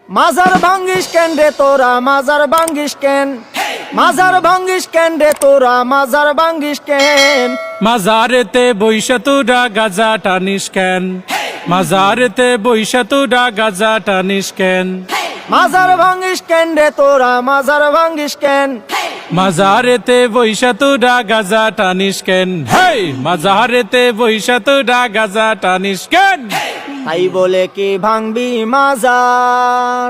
মাজার ভাঙ্গিস কেন রে তোরা মাজার ভাঙ্গিস কেন মাজার ভাঙ্গিস কেন রে তোরা মাজার ভাঙ্গিস কেন মাজারেতে বইসা তোরা গাজা টানিস কেন মাজারেতে বইসা তোরা গাজা টানিস কেন মাজার ভাঙ্গিস কেন রে তোরা মাজার ভাঙ্গিস কেন মাজারেতে বইসা তোরা গাজা টানিস কেন হেই মাজারেতে বইসা তোরা গাজা টানিস কেন তাই বলে কি ভাঙবি মাজার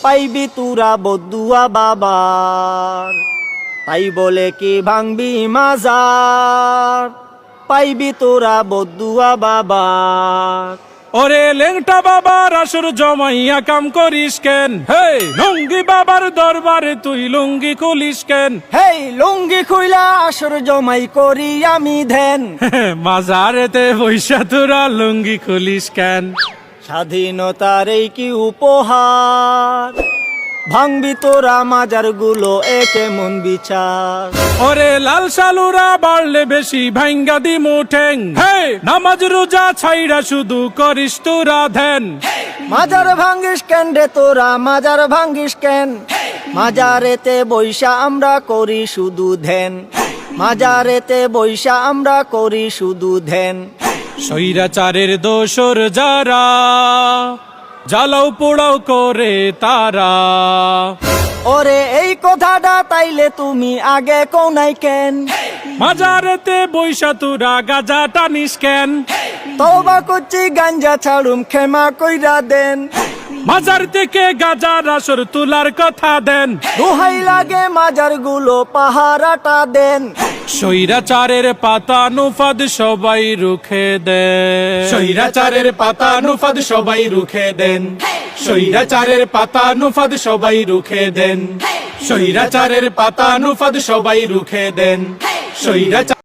পাইবি তুরা বদুয়া বাবার তাই বলে কি ভাঙবি মাজার পাইবি তোরা বদুয়া বাবার ওরে লেংটা বাবার আসর জমাইয়া কাম করিস কেন হেই লুঙ্গি বাবার দরবারে তুই লুঙ্গি খুলিস কেন হেই লুঙ্গি খুইলা আসর জমাই করি আমি ধ্যান মাজারেতে বইসা তোরা লুঙ্গি খুলিস কেন স্বাধীনতার এই কি উপহার ভাঙবি তোরা মাজার গুলো একে মন বিচার ওরে লাল সালুরা বাড়লে বেশি ভাঙ্গা দি মুঠেং হে নামাজ রোজা ছাইরা শুধু করিস তোরা ধ্যান মাজার ভাঙ্গিস কেন রে তোরা মাজার ভাঙ্গিস কেন মাজারেতে বৈশা আমরা করি শুধু ধ্যান মাজারেতে বৈশা আমরা করি শুধু ধ্যান স্বৈরাচারের দোসর যারা জ্বালাও পোড়াও করে তারা ওরে এই কথাটা তাইলে তুমি আগে কোনাই কেন মাজারেতে বইসা তোরা গাজা টানিস কেন তওবা করছি গাঞ্জা ছাড়ুম ক্ষমা কইরা দেন মাজার থেকে গাজার আসর তুলার কথা দেন দোহাই লাগে মাজার গুলো পাহারাটা দেন স্বৈরাচারের পাতা নুফাদ সবাই রুখে দেন স্বৈরাচারের পাতা নুফাদ সবাই রুখে দেন স্বৈরাচারের পাতা নুফাদ সবাই রুখে দেন স্বৈরাচারের পাতা নুফাদ সবাই রুখে দেন স্বৈরাচার